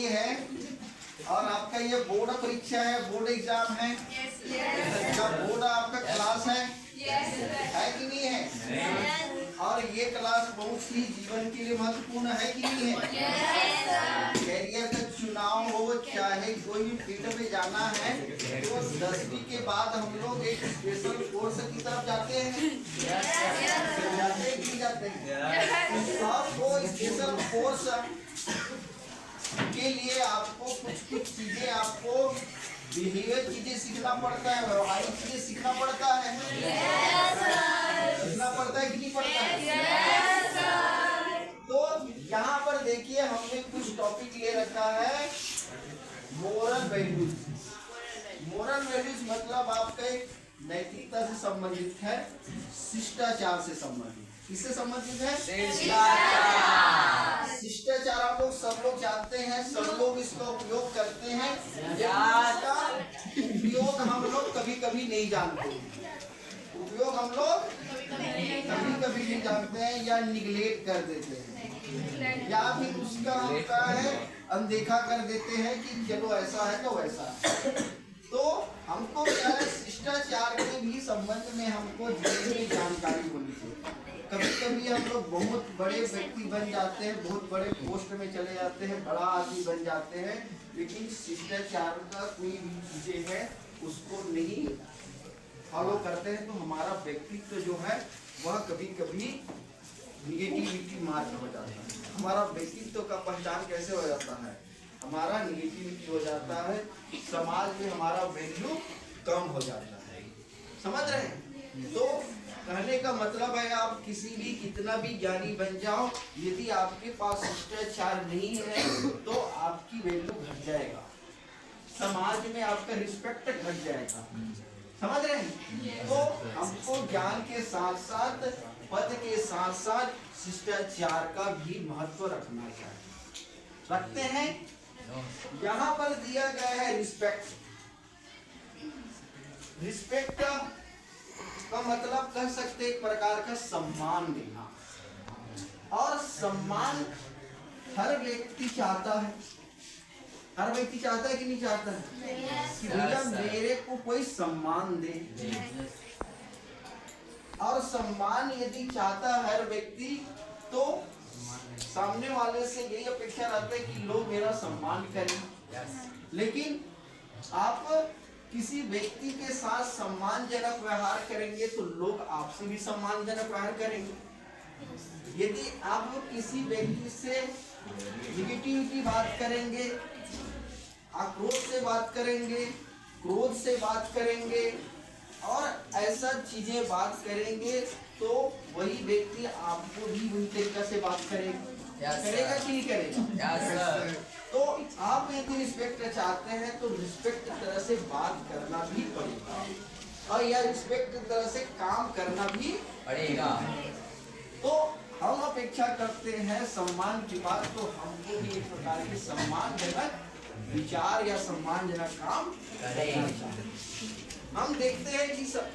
ये है और आपका ये बोर्ड परीक्षा है, बोर्ड एग्जाम है। क्या बोर्ड आपका क्लास है कि नहीं है? और ये क्लास बहुत ही जीवन के लिए महत्वपूर्ण है कि नहीं है? कैरियर का चुनाव हो, चाहे कोई भी फील्ड में जाना है तो 10वीं के बाद हम लोग एक स्पेशल कोर्स की तरफ जाते हैं। जाते हैं कि जाते हैं? और वो स्पेशल कोर्स के लिए आपको कुछ चीजें, आपको बिहेवियर चीजें सीखना पड़ता है, व्यवहारिक चीजें सीखना पड़ता है। सीखना पड़ता है कि नहीं पड़ता है? तो यहाँ पर देखिए हमने कुछ टॉपिक ले रखा है, मोरल वैल्यूज। मोरल वैल्यूज मतलब आपका एक नैतिकता से संबंधित है, शिष्टाचार से संबंधित। किससे संबंधित है? शिष्टाचार आप लोग सब लोग जानते हैं, सब लोग इसका उपयोग करते हैं। इसका उपयोग हम लोग कभी कभी नहीं जानते, उपयोग हम लोग कभी कभी नहीं जानते हैं या निगलेक्ट कर देते हैं, या फिर उसका हम क्या है अनदेखा कर देते हैं कि चलो ऐसा है तो वैसा है। तो हमको क्या है, शिष्टाचार के भी संबंध में हमको जितनी जानकारी होनी चाहिए। कभी कभी हम लोग बहुत बड़े व्यक्ति बन जाते हैं, बहुत बड़े पोस्ट में चले जाते हैं, बड़ा आदमी बन जाते हैं, लेकिन शिष्टाचार का कोई भी चीजें है उसको नहीं फॉलो करते हैं, तो हमारा व्यक्तित्व जो है वह कभी कभी निगेटिविटी मार्क हो जाता है। हमारा व्यक्तित्व का पहचान कैसे हो जाता है? हमारा निगेटिविटी हो जाता है, समाज में हमारा वैल्यू कम हो जाता है। समझ रहे हैं? तो कहने का मतलब है आप किसी भी कितना भी ज्ञानी बन जाओ, यदि आपके पास शिष्टाचार नहीं है तो आपकी वैल्यू घट जाएगा, समाज में आपका रिस्पेक्ट घट जाएगा। समझ रहे हैं? तो हमको ज्ञान के साथ साथ, पद के साथ साथ शिष्टाचार का भी महत्व रखना चाहिए। रखते हैं? यहाँ पर दिया गया है रिस्पेक्ट। रिस्पेक्ट का मतलब कह सकते एक प्रकार का सम्मान देना, और सम्मान हर व्यक्ति चाहता है। हर व्यक्ति चाहता है कि नहीं चाहता है कि भैया मेरे को कोई सम्मान दे। और सम्मान यदि चाहता है हर व्यक्ति, तो सामने वाले से यही अपेक्षा रहता है कि लोग मेरा सम्मान करें। लेकिन आप किसी व्यक्ति के साथ सम्मानजनक व्यवहार करेंगे तो लोग आपसे भी सम्मानजनक व्यवहार करेंगे। यदि आप किसी व्यक्ति से निगेटिविटी बात करेंगे, आक्रोश से बात करेंगे, क्रोध से बात करेंगे और ऐसा चीजें बात करेंगे, तो वही व्यक्ति आपको भी उन तरीका से बात करेगा। करेगा कि नहीं करेगा? तो आप यदि रिस्पेक्ट चाहते हैं तो रिस्पेक्ट तरह से बात करना भी पड़ेगा, और यह रिस्पेक्ट तरह से काम करना भी पड़ेगा। तो हम अपेक्षा करते हैं सम्मान की बात, तो हमको भी एक प्रकार के सम्मानजनक विचार या सम्मानजनक काम करना चाहिए। हम देखते हैं कि सब